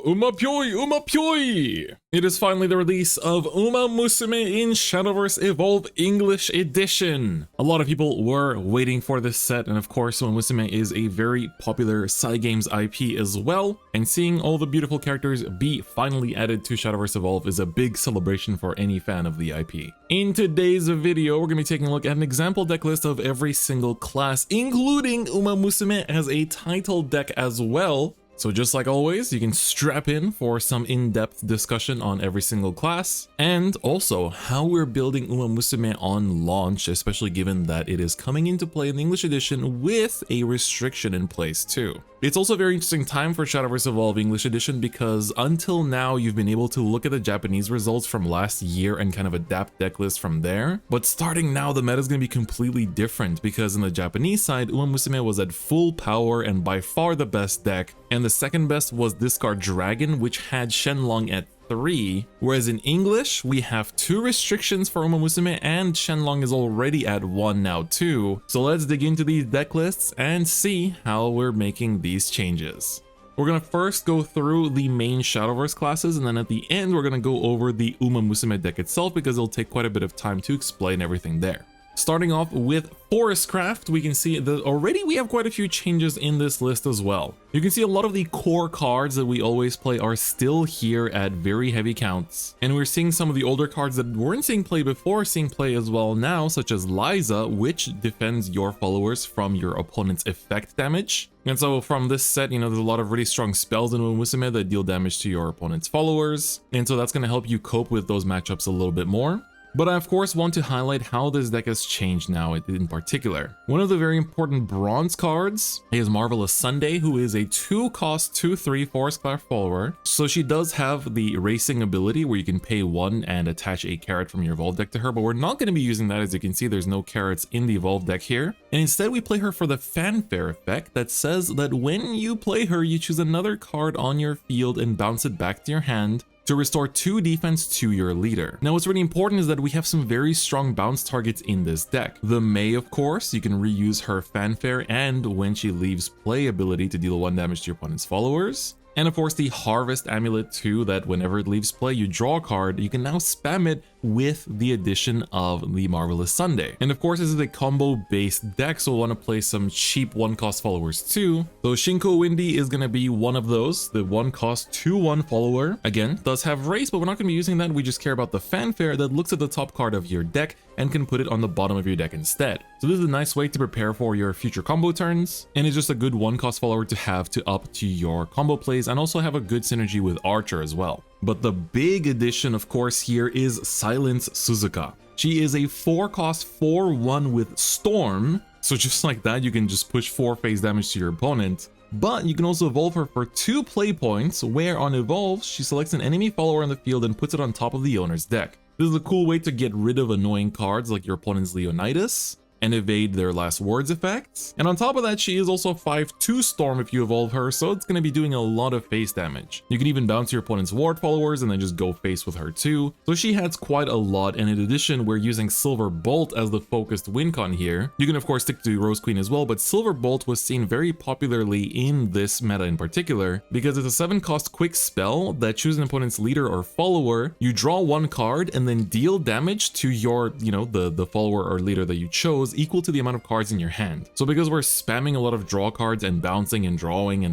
Umapyoi! It is finally the release of Umamusume in Shadowverse Evolve English Edition. A lot of people were waiting for this set, and of course Umamusume is a very popular Cygames IP as well, and seeing all the beautiful characters be finally added to Shadowverse Evolve is a big celebration for any fan of the IP. In today's video, we're going to be taking a look at an example deck list of every single class, including Umamusume as a title deck as well. So just like always, you can strap in for some in-depth discussion on every single class, and also how we're building Umamusume on launch, especially given that it is coming into play in the English edition with a restriction in place too. It's also a very interesting time for Shadowverse Evolve English Edition because until now you've been able to look at the Japanese results from last year and kind of adapt deck lists from there. But starting now, the meta is going to be completely different because in the Japanese side, Umamusume was at full power and by far the best deck, and the second best was Discard Dragon, which had Shenlong at 3, whereas in English we have 2 restrictions for Umamusume and Shenlong is already at 1 now too. So let's dig into these deck lists and see how we're making these changes. We're gonna first go through the main Shadowverse classes, and then at the end we're gonna go over the Umamusume deck itself because it'll take quite a bit of time to explain everything there. Starting off with Forestcraft, we can see that already we have quite a few changes in this list as well. You can see a lot of the core cards that we always play are still here at very heavy counts. And we're seeing some of the older cards that weren't seeing play before seeing play as well now, such as Liza, which defends your followers from your opponent's effect damage. And so from this set, you know, there's a lot of really strong spells in Umamusume that deal damage to your opponent's followers. And so that's going to help you cope with those matchups a little bit more. But I of course want to highlight how this deck has changed now in particular. One of the very important bronze cards is Marvelous Sunday, who is a 2-cost 2/3 Forestcraft follower. So she does have the racing ability where you can pay 1 and attach a carrot from your Evolve deck to her, but we're not going to be using that. As you can see, there's no carrots in the Evolve deck here. And instead we play her for the fanfare effect that says that when you play her, you choose another card on your field and bounce it back to your hand to restore 2 defense to your leader. Now what's really important is that we have some very strong bounce targets in this deck. The May, of course, you can reuse her fanfare and when she leaves play ability to deal 1 damage to your opponent's followers. And of course the Harvest Amulet too, that whenever it leaves play you draw a card, you can now spam it with the addition of the Marvelous Sunday. And of course this is a combo based deck, so we'll want to play some cheap 1-cost followers too. So Shinko Windy is going to be one of those, the 1-cost 2/1 follower. Again, does have race, but we're not going to be using that. We just care about the fanfare that looks at the top card of your deck and can put it on the bottom of your deck instead. So this is a nice way to prepare for your future combo turns, and it's just a good 1-cost follower to have to up to your combo plays and also have a good synergy with Archer as well. But the big addition, of course, here is Silence Suzuka. She is a 4-cost 4/1 with Storm, so just like that, you can just push 4 phase damage to your opponent. But you can also evolve her for 2 play points, where on evolve, she selects an enemy follower on the field and puts it on top of the owner's deck. This is a cool way to get rid of annoying cards like your opponent's Leonidas and evade their last words effects. And on top of that, she is also 5/2 Storm if you evolve her, so it's going to be doing a lot of face damage. You can even bounce your opponent's ward followers and then just go face with her too. So she has quite a lot, and in addition, we're using Silver Bolt as the focused win con here. You can of course stick to Rose Queen as well, but Silver Bolt was seen very popularly in this meta in particular because it's a 7-cost quick spell that chooses an opponent's leader or follower. You draw 1 card and then deal damage to your, the follower or leader that you chose, equal to the amount of cards in your hand. So because we're spamming a lot of draw cards and bouncing and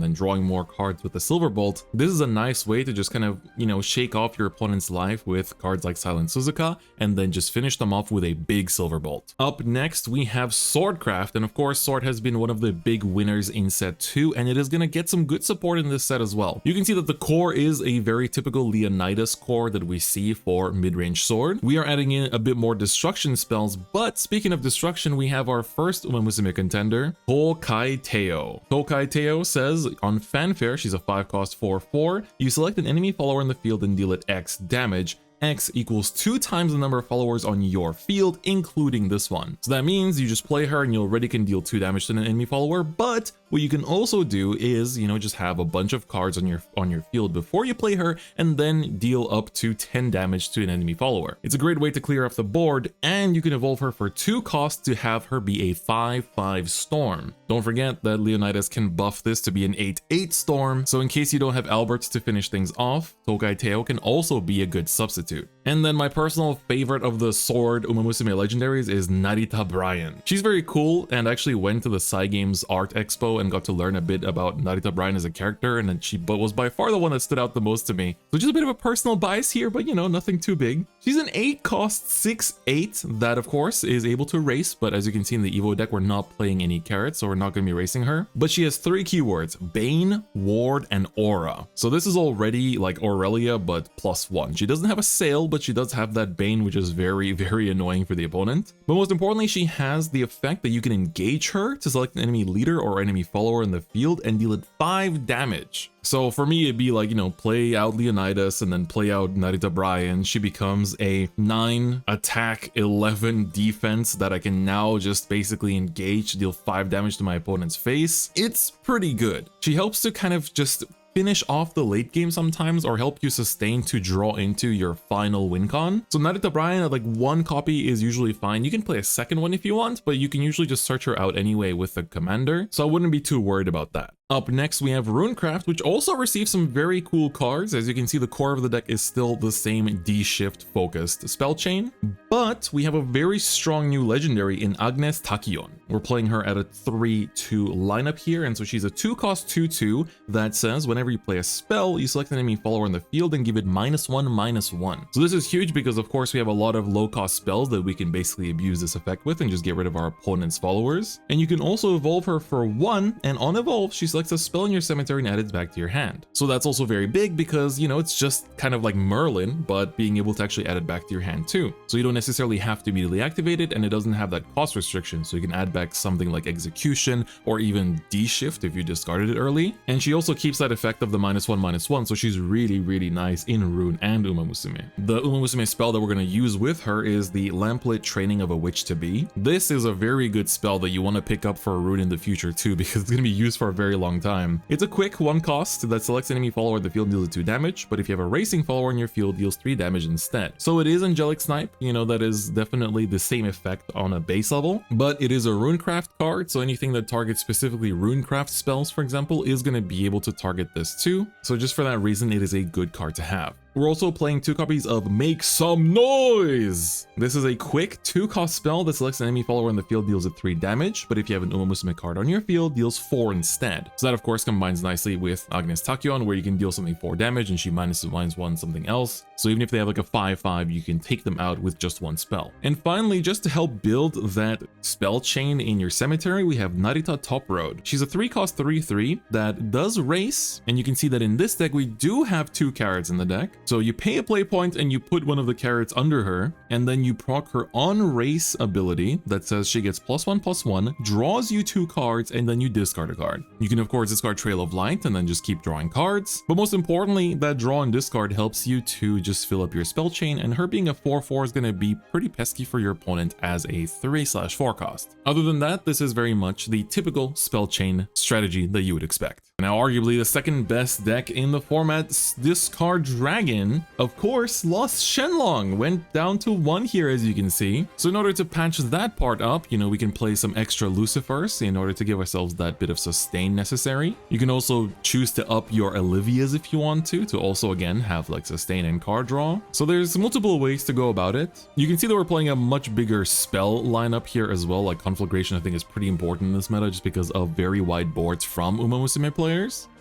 then drawing more cards with the Silver Bolt, this is a nice way to just kind of, shake off your opponent's life with cards like Silent Suzuka and then just finish them off with a big Silver Bolt. Up next, we have Swordcraft, and of course, Sword has been one of the big winners in set 2, and it is going to get some good support in this set as well. You can see that the core is a very typical Leonidas core that we see for mid-range Sword. We are adding in a bit more destruction spells, but speaking of destruction, we have our first Umamusume contender, Tokai Teo. Tokai Teo says on fanfare, she's a 5-cost 4/4. You select an enemy follower in the field and deal it X damage. X equals 2 times the number of followers on your field, including this one. So that means you just play her and you already can deal 2 damage to an enemy follower, but what you can also do is, you know, just have a bunch of cards on your field before you play her, and then deal up to 10 damage to an enemy follower. It's a great way to clear off the board, and you can evolve her for 2 costs to have her be a 5/5 storm. Don't forget that Leonidas can buff this to be an 8/8 storm, so in case you don't have Alberts to finish things off, Tokai Teo can also be a good substitute. And then my personal favorite of the Sword Umamusume legendaries is Narita Brian. She's very cool, and actually went to the Cygames Art Expo and got to learn a bit about Narita Brian as a character, and then she was by far the one that stood out the most to me. So just a bit of a personal bias here, but you know, nothing too big. She's an 8 cost 6/8 that of course is able to race, but as you can see in the Evo deck, we're not playing any carrots, so we're not going to be racing her. But she has 3 keywords: Bane, Ward, and Aura. So this is already like Aurelia, but +1. She doesn't have a sail, but she does have that Bane, which is very, very annoying for the opponent. But most importantly, she has the effect that you can engage her to select an enemy leader or enemy follower in the field and deal it 5 damage. So for me, it'd be like, you know, play out Leonidas and then play out Narita Brian. She becomes a 9 attack, 11 defense that I can now just basically engage, deal 5 damage to my opponent's face. It's pretty good. She helps to kind of just finish off the late game sometimes, or help you sustain to draw into your final win con. So Narita Brian, like 1 copy is usually fine. You can play a second one if you want, but you can usually just search her out anyway with the commander. So I wouldn't be too worried about that. Up next, we have Runecraft, which also receives some very cool cards. As you can see, the core of the deck is still the same D-shift focused spell chain, but we have a very strong new legendary in Agnes Tachyon. We're playing her at a 3/2 lineup here, and so she's a 2 cost 2/2 that says whenever you play a spell, you select an enemy follower in the field and give it -1/-1. So this is huge because of course we have a lot of low cost spells that we can basically abuse this effect with and just get rid of our opponent's followers. And you can also evolve her for 1, and on evolve, she selects a spell in your cemetery and adds it back to your hand. So that's also very big because, you know, it's just kind of like Merlin, but being able to actually add it back to your hand too. So you don't necessarily have to immediately activate it, and it doesn't have that cost restriction. So you can add back something like Execution or even D-shift if you discarded it early. And she also keeps that effect of the -1/-1, so she's really, really nice in Rune and Umamusume. The Umamusume spell that we're going to use with her is the Lamplit Training of a Witch to Be. This is a very good spell that you want to pick up for a Rune in the future too, because it's going to be used for a very long time. It's a quick 1 cost that selects enemy follower in the field and deals 2 damage, but if you have a racing follower in your field, deals 3 damage instead. So it is Angelic Snipe, you know, that is definitely the same effect on a base level, but it is a Runecraft card, so anything that targets specifically Runecraft spells, for example, is going to be able to target this too. So just for that reason, it is a good card to have. We're also playing 2 copies of Make Some Noise! This is a quick 2 cost spell that selects an enemy follower in the field, deals it 3 damage, but if you have an Umamusume card on your field, deals 4 instead. So that of course combines nicely with Agnes Tachyon, where you can deal something 4 damage and she -1 something else. So even if they have like a 5/5, you can take them out with just 1 spell. And finally, just to help build that spell chain in your cemetery, we have Narita Top Road. She's a 3 cost 3/3 that does race, and you can see that in this deck we do have 2 carrots in the deck. So you pay a play point and you put one of the carrots under her, and then you proc her on race ability that says she gets +1/+1, draws you 2 cards, and then you discard a card. You can of course discard Trail of Light and then just keep drawing cards, but most importantly, that draw and discard helps you to just fill up your spell chain, and her being a 4/4 is going to be pretty pesky for your opponent as a 3/4 cost. Other than that, this is very much the typical spell chain strategy that you would expect. Now, arguably the second best deck in the format, Discard Dragon, of course, lost Shenlong, went down to 1 here as you can see. So in order to patch that part up, you know, we can play some extra Lucifers in order to give ourselves that bit of sustain necessary. You can also choose to up your Olivias if you want to also again have like sustain and card draw. So there's multiple ways to go about it. You can see that we're playing a much bigger spell lineup here as well. Like Conflagration I think is pretty important in this meta just because of very wide boards from Umamusume players.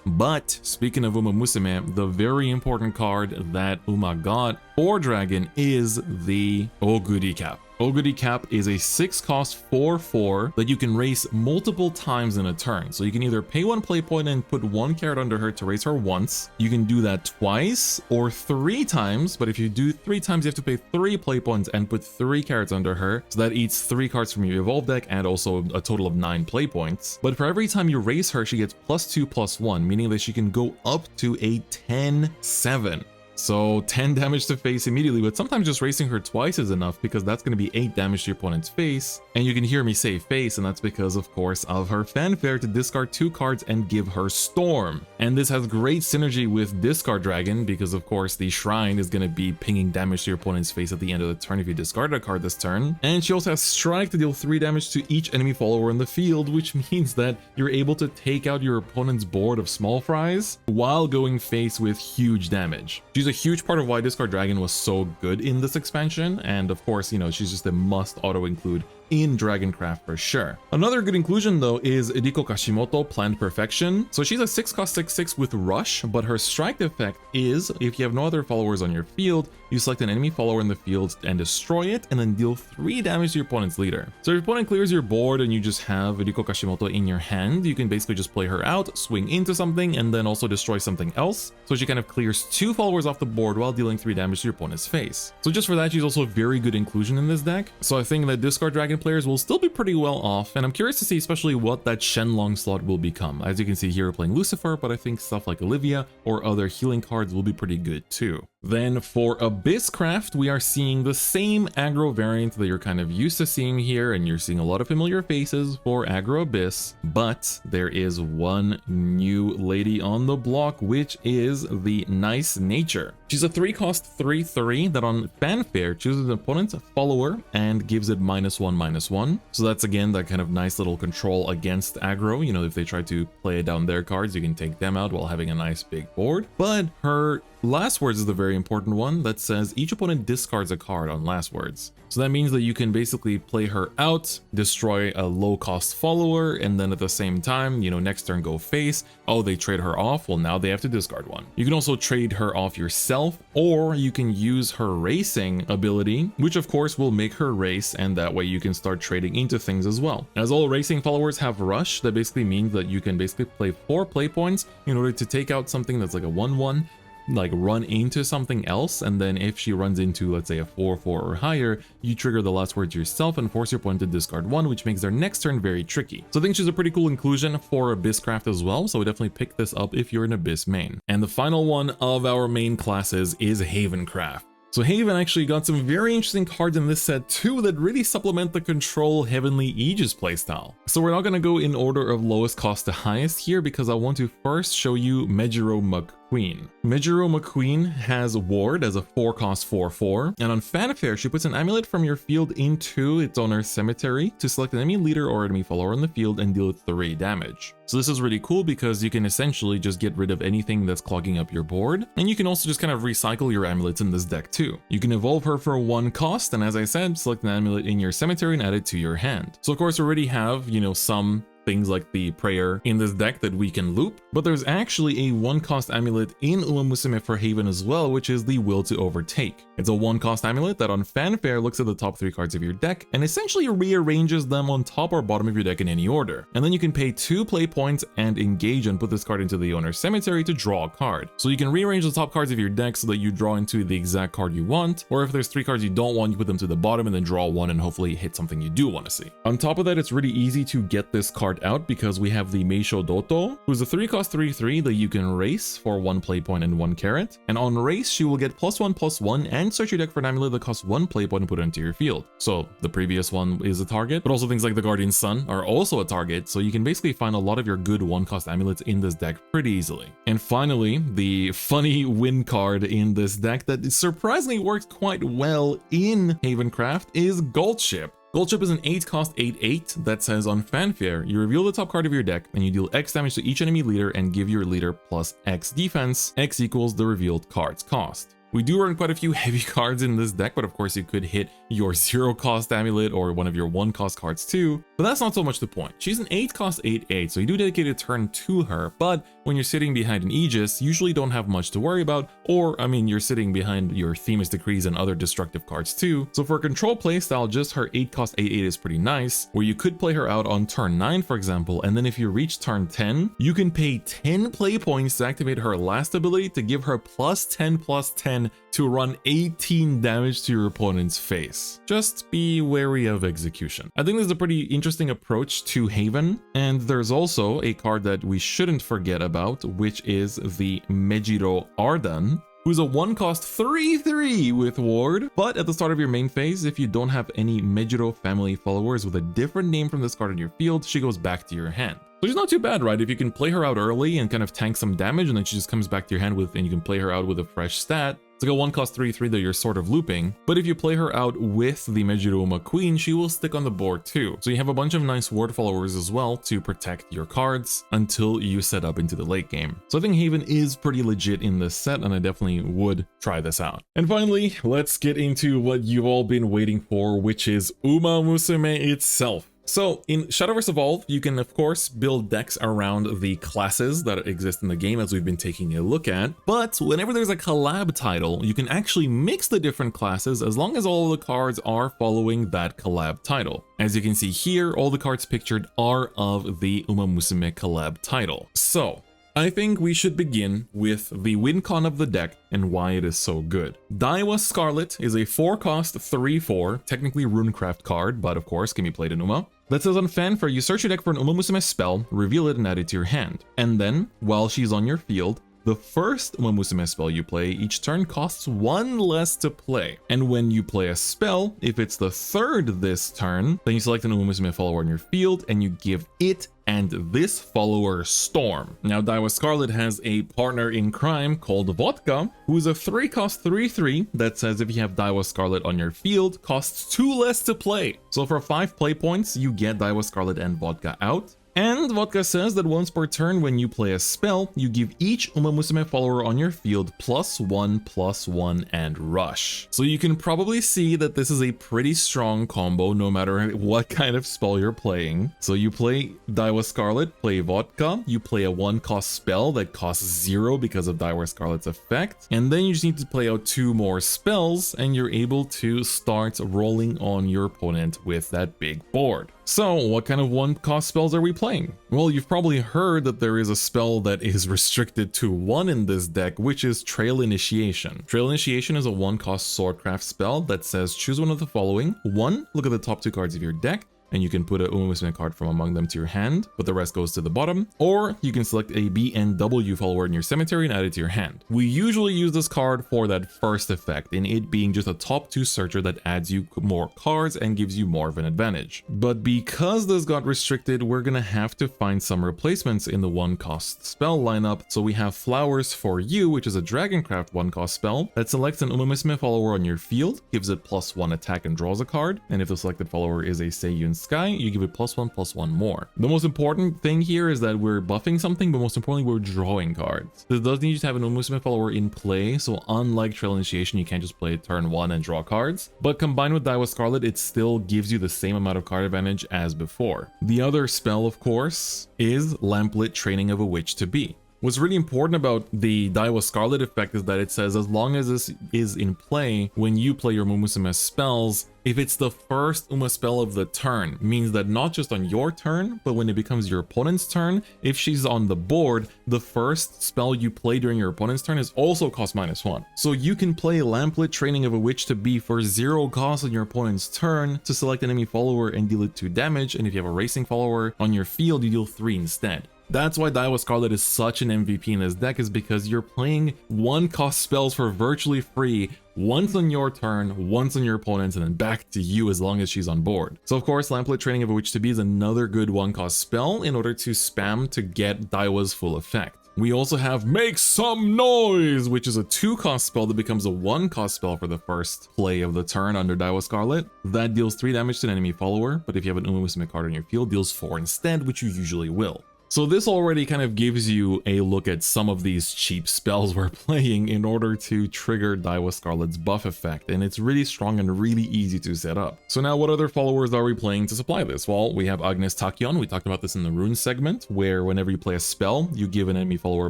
But speaking of Umamusume, the very important card that Uma got for Dragon is the Oguri Cap. Oguri Cap is a 6 cost 4/4 that you can race multiple times in a turn. So you can either pay 1 play point and put 1 carrot under her to race her once. You can do that twice or 3 times, but if you do 3 times, you have to pay 3 play points and put 3 carrots under her. So that eats 3 cards from your Evolve deck and also a total of 9 play points. But for every time you race her, she gets +2/+1, meaning that she can go up to a 10/7. So 10 damage to face immediately, but sometimes just racing her twice is enough because that's going to be 8 damage to your opponent's face. And you can hear me say face, and that's because, of course, of her fanfare to discard 2 cards and give her Storm. And this has great synergy with Discard Dragon because, of course, the Shrine is going to be pinging damage to your opponent's face at the end of the turn if you discard a card this turn. And she also has Strike to deal 3 damage to each enemy follower in the field, which means that you're able to take out your opponent's board of small fries while going face with huge damage. She's a huge part of why Discard Dragon was so good in this expansion, and of course, you know, she's just a must auto include in Dragoncraft for sure. Another good inclusion though is Riko Kashimoto, Planned Perfection. So she's a 6-cost 6/6 with Rush, but her strike effect is if you have no other followers on your field, you select an enemy follower in the field and destroy it, and then deal 3 damage to your opponent's leader. So if your opponent clears your board and you just have Riko Kashimoto in your hand, you can basically just play her out, swing into something, and then also destroy something else. So she kind of clears 2 followers off the board while dealing 3 damage to your opponent's face. So just for that, she's also a very good inclusion in this deck. So I think that Discard Dragon players will still be pretty well off, and I'm curious to see especially what that Shenlong slot will become. As you can see here, we're playing Lucifer, but I think stuff like Olivia or other healing cards will be pretty good too. Then for Abysscraft, we are seeing the same aggro variant that you're kind of used to seeing here, and you're seeing a lot of familiar faces for aggro Abyss, but there is one new lady on the block, which is the Nice Nature. She's a 3-cost 3/3 that on fanfare chooses an opponent's follower and gives it -1/-1. So that's again that kind of nice little control against aggro. You know, if they try to play it down their cards, you can take them out while having a nice big board. But her last words is the very important one that says each opponent discards a card on last words. So that means that you can basically play her out, destroy a low-cost follower, and then at the same time, you know, next turn go face. Oh, they trade her off. Well, now they have to discard one. You can also trade her off yourself, or you can use her racing ability, which of course will make her race, and that way you can start trading into things as well. As all racing followers have rush, that basically means that you can basically play 4 play points in order to take out something that's like a 1/1, like run into something else, and then if she runs into, let's say, a 4/4 or higher, you trigger the last words yourself and force your opponent to discard 1, which makes their next turn very tricky. So I think she's a pretty cool inclusion for Abysscraft as well, so I definitely pick this up if you're an Abyss main. And the final one of our main classes is Havencraft. So Haven actually got some very interesting cards in this set too that really supplement the Control Heavenly Aegis playstyle. So we're not going to go in order of lowest cost to highest here because I want to first show you Mejiro McQueen. Mejiro McQueen has Ward as a 4-cost 4/4, and on fanfare she puts an amulet from your field into its owner's cemetery to select an enemy leader or enemy follower in the field and deal 3 damage. So this is really cool because you can essentially just get rid of anything that's clogging up your board, and you can also just kind of recycle your amulets in this deck too. You can evolve her for 1 cost, and as I said, select an amulet in your cemetery and add it to your hand. So of course we already have, you know, some things like the prayer in this deck that we can loop, but there's actually a 1-cost amulet in Umamusume for Haven as well, which is the Will to Overtake. It's a 1-cost amulet that on fanfare looks at the top 3 cards of your deck and essentially rearranges them on top or bottom of your deck in any order. And then you can pay 2 play points and engage and put this card into the owner's cemetery to draw a card. So you can rearrange the top cards of your deck so that you draw into the exact card you want, or if there's 3 cards you don't want, you put them to the bottom and then draw 1 and hopefully hit something you do want to see. On top of that, it's really easy to get this card out because we have the Meisho Doto, who's a 3-cost 3/3 that you can race for 1 play point and 1 carrot. And on race, she will get +1/+1 and search your deck for an amulet that costs 1 play point and put it into your field. So the previous one is a target, but also things like the Guardian Sun are also a target. So you can basically find a lot of your good 1-cost amulets in this deck pretty easily. And finally, the funny win card in this deck that surprisingly works quite well in Havencraft is Goldship. Goldship is an 8-cost 8/8 that says on fanfare, you reveal the top card of your deck and you deal X damage to each enemy leader and give your leader plus X defense. X equals the revealed card's cost. We do run quite a few heavy cards in this deck, but of course you could hit your 0-cost amulet or one of your 1-cost cards too, but that's not so much the point. She's an 8-cost 8/8, so you do dedicate a turn to her, but when you're sitting behind an Aegis, you usually don't have much to worry about, or I mean, you're sitting behind your Themis Decrees and other destructive cards too. So for a control playstyle, just her 8-cost 8/8 is pretty nice, where you could play her out on turn 9, for example, and then if you reach turn 10, you can pay 10 play points to activate her last ability to give her +10/+10 to run 18 damage to your opponent's face. Just be wary of execution. I think this is a pretty interesting approach to Haven, and there's also a card that we shouldn't forget about, which is the Mejiro Ardan. who's a 1-cost 3/3 with Ward, but at the start of your main phase, if you don't have any Mejiro family followers with a different name from this card in your field, she goes back to your hand. So she's not too bad, right? If you can play her out early and kind of tank some damage, and then she just comes back to your hand and you can play her out with a fresh stat. It's like a 1-cost 3/3 that you're sort of looping, but if you play her out with the Mejiro Queen, she will stick on the board too. So you have a bunch of nice ward followers as well to protect your cards until you set up into the late game. So I think Haven is pretty legit in this set, and I definitely would try this out. And finally, let's get into what you've all been waiting for, which is Umamusume itself. So in Shadowverse Evolve, you can of course build decks around the classes that exist in the game, as we've been taking a look at, but whenever there's a collab title, you can actually mix the different classes as long as all of the cards are following that collab title. As you can see here, all the cards pictured are of the Umamusume collab title. So I think we should begin with the win con of the deck and why it is so good. Daiwa Scarlet is a 4-cost 3/4, technically Runecraft card, but of course can be played in Uma. That says on Fanfare, you search your deck for an Umamusume spell, reveal it and add it to your hand. And then, while she's on your field, the first Umamusume spell you play each turn costs 1 less to play. And when you play a spell, if it's the third this turn, then you select an Umamusume follower on your field and you give it and this follower Storm. Now Daiwa Scarlet has a partner in crime called Vodka, who is a 3-cost 3/3 that says if you have Daiwa Scarlet on your field, costs 2 less to play. So for 5 play points, you get Daiwa Scarlet and Vodka out. And Vodka says that once per turn when you play a spell, you give each Umamusume follower on your field +1/+1 and rush. So you can probably see that this is a pretty strong combo no matter what kind of spell you're playing. So you play Daiwa Scarlet, play Vodka, you play a 1-cost spell that costs 0 because of Daiwa Scarlet's effect, and then you just need to play out 2 more spells and you're able to start rolling on your opponent with that big board. So what kind of 1-cost spells are we playing? Well, you've probably heard that there is a spell that is restricted to 1 in this deck, which is Trail Initiation. Trail Initiation is a 1-cost Swordcraft spell that says choose one of the following. 1, look at the top 2 cards of your deck, and you can put a Umamusume card from among them to your hand, but the rest goes to the bottom. Or you can select a B and W follower in your cemetery and add it to your hand. We usually use this card for that first effect, in it being just a top 2 searcher that adds you more cards and gives you more of an advantage. But because this got restricted, we're gonna have to find some replacements in the 1-cost spell lineup. So we have Flowers for You, which is a Dragoncraft 1-cost spell that selects an Umamusume follower on your field, gives it +1 attack and draws a card, and if the selected follower is a Seiyun Sky, you give it +1/+1 more. The most important thing here is that we're buffing something, but most importantly, we're drawing cards. This does need you to have an Umamusume follower in play, so unlike Trail Initiation, you can't just play turn 1 and draw cards. But combined with Daiwa Scarlet, it still gives you the same amount of card advantage as before. The other spell, of course, is Lamplit Training of a Witch to Be. What's really important about the Daiwa Scarlet effect is that it says as long as this is in play when you play your Umamusume spells, if it's the first Uma spell of the turn, means that not just on your turn, but when it becomes your opponent's turn, if she's on the board, the first spell you play during your opponent's turn is also cost -1. So you can play Lamplit Training of a Witch to Be for 0 cost on your opponent's turn to select an enemy follower and deal it 2 damage, and if you have a racing follower on your field, you deal 3 instead. That's why Daiwa Scarlet is such an MVP in this deck, is because you're playing 1-cost spells for virtually free, once on your turn, once on your opponent's, and then back to you as long as she's on board. So of course, Lamplit Training of a Witch to Be is another good 1-cost spell in order to spam to get Daiwa's full effect. We also have Make Some Noise, which is a 2-cost spell that becomes a 1-cost spell for the first play of the turn under Daiwa Scarlet. That deals 3 damage to an enemy follower, but if you have an Umamusume card on your field, deals 4 instead, which you usually will. So this already kind of gives you a look at some of these cheap spells we're playing in order to trigger Daiwa Scarlet's buff effect, and it's really strong and really easy to set up. So now what other followers are we playing to supply this? Well, we have Agnes Tachyon. We talked about this in the rune segment, where whenever you play a spell, you give an enemy follower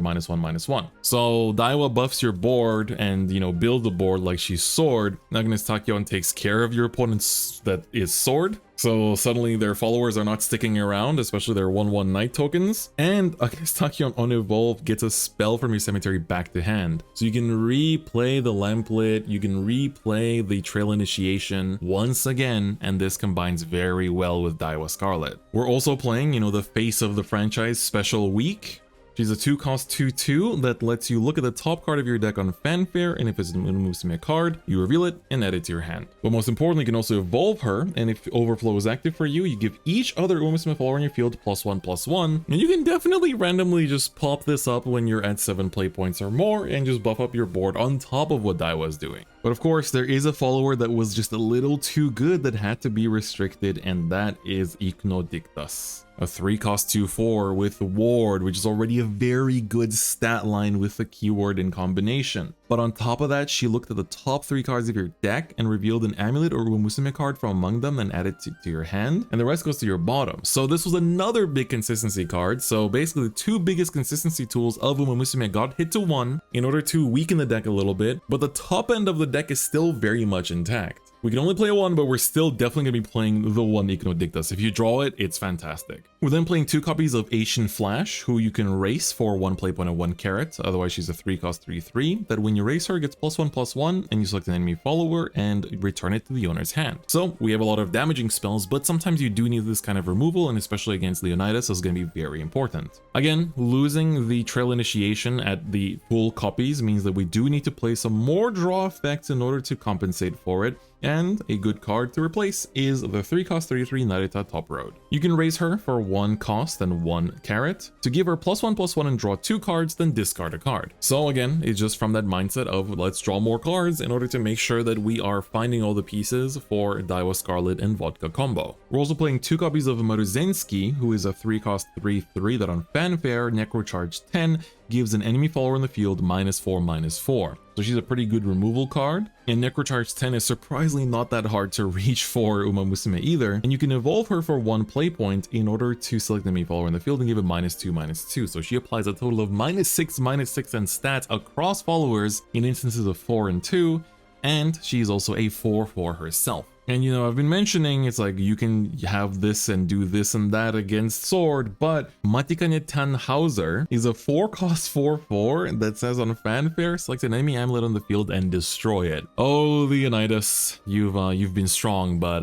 -1/-1. So Daiwa buffs your board and, you know, build the board like she's Sword. Agnes Tachyon takes care of your opponent's that is Sword. So suddenly their followers are not sticking around, especially their 1/1 Knight tokens. And Agnes Tachyon on Evolve gets a spell from your cemetery back to hand. So you can replay the Lamplit, you can replay the Trail Initiation once again, and this combines very well with Daiwa Scarlet. We're also playing, you know, the face of the franchise, Special Week. She's a 2-cost 2/2 that lets you look at the top card of your deck on Fanfare, and if it's an Umamusume card, you reveal it and add it to your hand. But most importantly, you can also evolve her, and if Overflow is active for you, you give each other Umamusume follower in your field +1/+1, and you can definitely randomly just pop this up when you're at 7 play points or more and just buff up your board on top of what Daiwa is doing. But of course, there is a follower that was just a little too good that had to be restricted, and that is Ignodictus. A 3-cost 2/4 with Ward, which is already a very good stat line with the keyword in combination. But on top of that, she looked at the top 3 cards of your deck and revealed an amulet or Umamusume card from among them and added it to your hand, and the rest goes to your bottom. So this was another big consistency card. So basically, the 2 biggest consistency tools of Umamusume got hit to 1 in order to weaken the deck a little bit, but the top end of the deck is still very much intact. We can only play 1, but we're still definitely going to be playing the 1 Ignodictus. If you draw it, it's fantastic. We're then playing 2 copies of Asian Flash, who you can race for 1 play point and 1 carrot. Otherwise, she's a 3-cost 3/3 that when you race her, gets +1/+1, and you select an enemy follower and return it to the owner's hand. So we have a lot of damaging spells, but sometimes you do need this kind of removal, and especially against Leonidas is going to be very important. Again, losing the Trail Initiation at the full copies means that we do need to play some more draw effects in order to compensate for it. And a good card to replace is the 3-cost 3/3 Narita Top Road. You can raise her for 1 cost and 1 carrot to give her +1/+1 and draw 2 cards, then discard a card. So again, it's just from that mindset of let's draw more cards in order to make sure that we are finding all the pieces for Daiwa Scarlet and Vodka combo. We're also playing 2 copies of Maruzensky, who is a 3-cost 3/3 that on Fanfare, Necrocharge 10, gives an enemy follower in the field -4/-4. So she's a pretty good removal card, and Necrocharge 10 is surprisingly not that hard to reach for Umamusume either, and you can evolve her for 1 play point in order to select the enemy follower in the field and give it -2/-2. So she applies a total of -6/-6 and stats across followers in instances of 4 and 2, and she's also a 4/4 herself. And you know, I've been mentioning it's like you can have this and do this and that against Sword, but Matikane Tannhauser is a 4-cost 4/4 that says on Fanfare, select an enemy amulet on the field and destroy it. Oh, Leonidas, you've been strong, but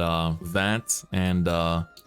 that and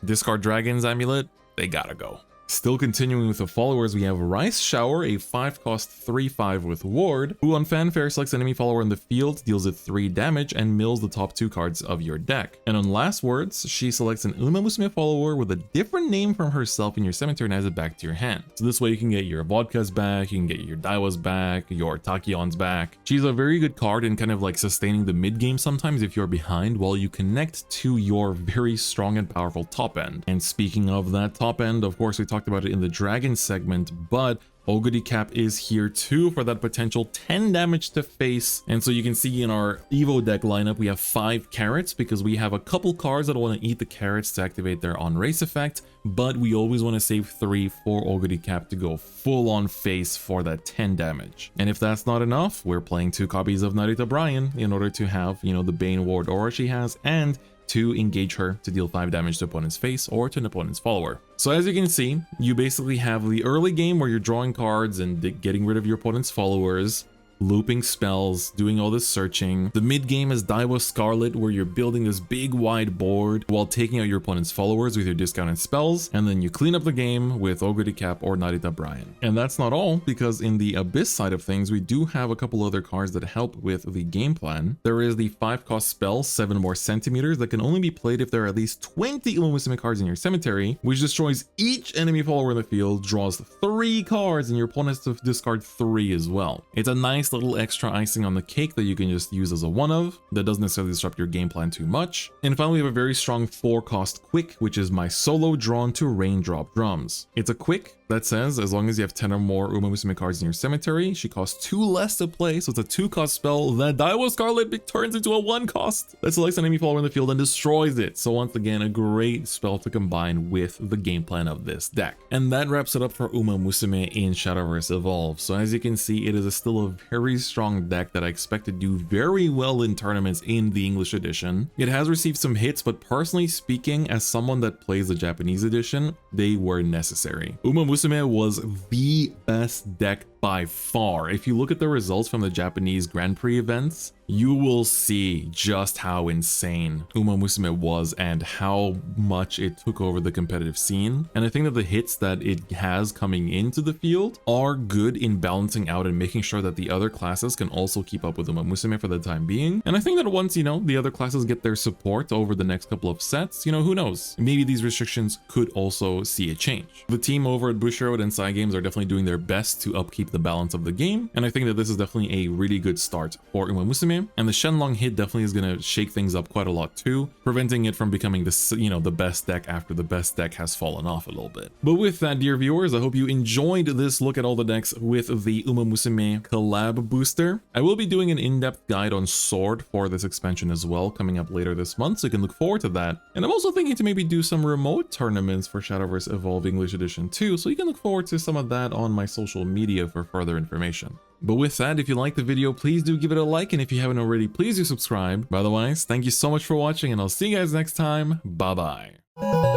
Discard Dragon's amulet, they gotta go. Still continuing with the followers, we have Rice Shower, a 5-cost 3/5 with Ward, who on Fanfare selects an enemy follower in the field, deals it 3 damage, and mills the top 2 cards of your deck. And on Last Words, she selects an Umamusume follower with a different name from herself in your cemetery and adds it back to your hand. So this way you can get your Vodkas back, you can get your Daiwas back, your Takyons back. She's a very good card in kind of like sustaining the mid game sometimes if you're behind, while you connect to your very strong and powerful top end. And speaking of that top end, of course we talked about it in the Dragon segment, but Oguri Cap is here too for that potential 10 damage to face. And so you can see in our Evo deck lineup, we have 5 carrots because we have a couple cards that want to eat the carrots to activate their on race effect, but we always want to save 3 for Oguri Cap to go full on face for that 10 damage. And if that's not enough, we're playing 2 copies of Narita Brian in order to have, you know, the Bane Ward aura she has, and to engage her to deal 5 damage to opponent's face or to an opponent's follower. So as you can see, you basically have the early game where you're drawing cards and getting rid of your opponent's followers, looping spells, doing all this searching. The mid game is Daiwa Scarlet, where you're building this big wide board while taking out your opponent's followers with your discounted spells, and then you clean up the game with Oguri Cap or Narita Brian. And that's not all, because in the Abyss side of things, we do have a couple other cards that help with the game plan. There is the 5-cost spell, 7 more centimeters, that can only be played if there are at least 20 Umamusume cards in your cemetery, which destroys each enemy follower in the field, draws 3 cards, and your opponent has to discard 3 as well. It's a nice little extra icing on the cake that you can just use as a one-of that doesn't necessarily disrupt your game plan too much. And finally, we have a very strong 4-cost quick, which is my solo drawn to Raindrop Drums. It's a quick that says as long as you have 10 or more Umamusume cards in your cemetery, she costs 2 less to play, so it's a 2-cost spell that Daiwa Scarlet turns into a 1-cost that selects an enemy follower in the field and destroys it. So once again, a great spell to combine with the game plan of this deck. And that wraps it up for Umamusume in Shadowverse Evolve. So as you can see, it is still a very strong deck that I expect to do very well in tournaments in the English edition. It has received some hits, but personally speaking, as someone that plays the Japanese edition, they were necessary. Umamusume was the best deck by far. If you look at the results from the Japanese Grand Prix events, you will see just how insane Umamusume was and how much it took over the competitive scene. And I think that the hits that it has coming into the field are good in balancing out and making sure that the other classes can also keep up with Umamusume for the time being. And I think that once, you know, the other classes get their support over the next couple of sets, you know, who knows? Maybe these restrictions could also see a change. The team over at Bushiroad and Cygames are definitely doing their best to upkeep the balance of the game, and I think that this is definitely a really good start for Umamusume, and the Shenlong hit definitely is going to shake things up quite a lot too, preventing it from becoming the, you know, the best deck after the best deck has fallen off a little bit. But with that, dear viewers, I hope you enjoyed this look at all the decks with the Umamusume collab booster. I will be doing an in-depth guide on Sword for this expansion as well, coming up later this month, so you can look forward to that. And I'm also thinking to maybe do some remote tournaments for Shadowverse Evolve English Edition too, so you can look forward to some of that on my social media for further information. But with that, if you liked the video, please do give it a like, and if you haven't already, please do subscribe. But otherwise, thank you so much for watching, and I'll see you guys next time. Bye bye.